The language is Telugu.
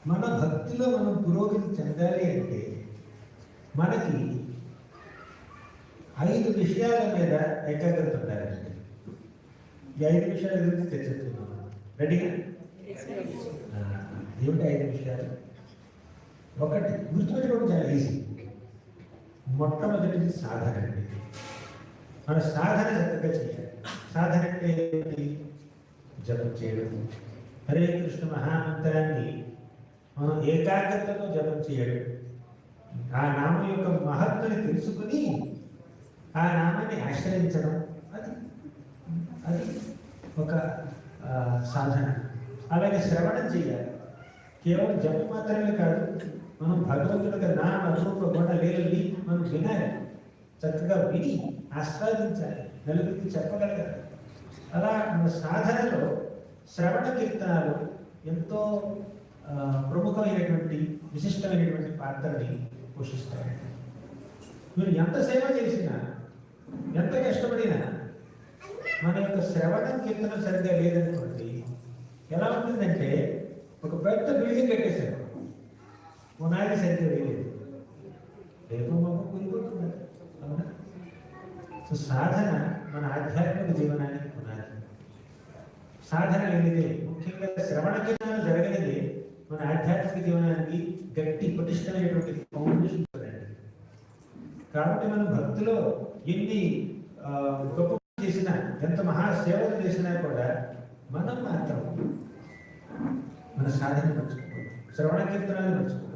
మన భక్తిలో మనం పురోగతి చెందాలి అంటే మనకి 5 విషయాల మీద ఏకాగ్రత ఉండాలండి. ఈ 5 విషయాల గురించి చర్చిస్తున్నాం. రెడీగా? ఏమిటి 5 విషయాలు? ఒకటి గుర్తుపెట్టుకోవడం చాలా ఈజీ. మొట్టమొదటిది సాధన అండి. మన సాధన చక్కగా చేయాలి. సాధన అంటే జపం చేయడం, హరే కృష్ణ మహామంత్రాన్ని మనం ఏకాగ్రతతో జపం చేయడం, ఆ నామం యొక్క మహత్తుని తెలుసుకుని ఆ నామాన్ని ఆశ్రయించడం, అది అది ఒక సాధన. అలాగే శ్రవణం చేయాలి. కేవలం జపం మాత్రమే కాదు, మనం భగవంతుడి నామ రూప గుణ లీలల్ని మనం వినాలి. చక్కగా విని ఆస్వాదించాలి, నలుగురికి చెప్పగలగాలి. అలా మన సాధనలో శ్రవణ కీర్తనాలు ఎంతో ప్రముఖమైనటువంటి విశిష్టమైనటువంటి పాత్రని పోషిస్తాయి. మీరు ఎంత సేవ చేసినా, ఎంత కష్టపడినా మన యొక్క శ్రవణ కీర్తన సరిగ్గా లేదనుకోండి, ఎలా ఉంటుందంటే ఒక పెద్ద బిల్డింగ్ కట్టేశారు, పునాది సరిగ్గా వేయలేదు, రేపు మాకు కూలిపోతున్నారు. అవునా? సో సాధన మన ఆధ్యాత్మిక జీవనానికి పునాది. సాధన లేనిదే, ముఖ్యంగా శ్రవణ కీర్తనాలు జరగనిదే మన ఆధ్యాత్మిక జీవనానికి గట్టి పటిష్టమైనటువంటి ఫౌండేషన్ చూడండి. కాబట్టి మనం భక్తిలో ఎన్ని గొప్ప చేసినా, ఎంత మహాసేవలు చేసినా కూడా మనం మాత్రం మన సాధన మర్చిపోతాం, శ్రవణ కీర్తనాన్ని మర్చిపోతాం.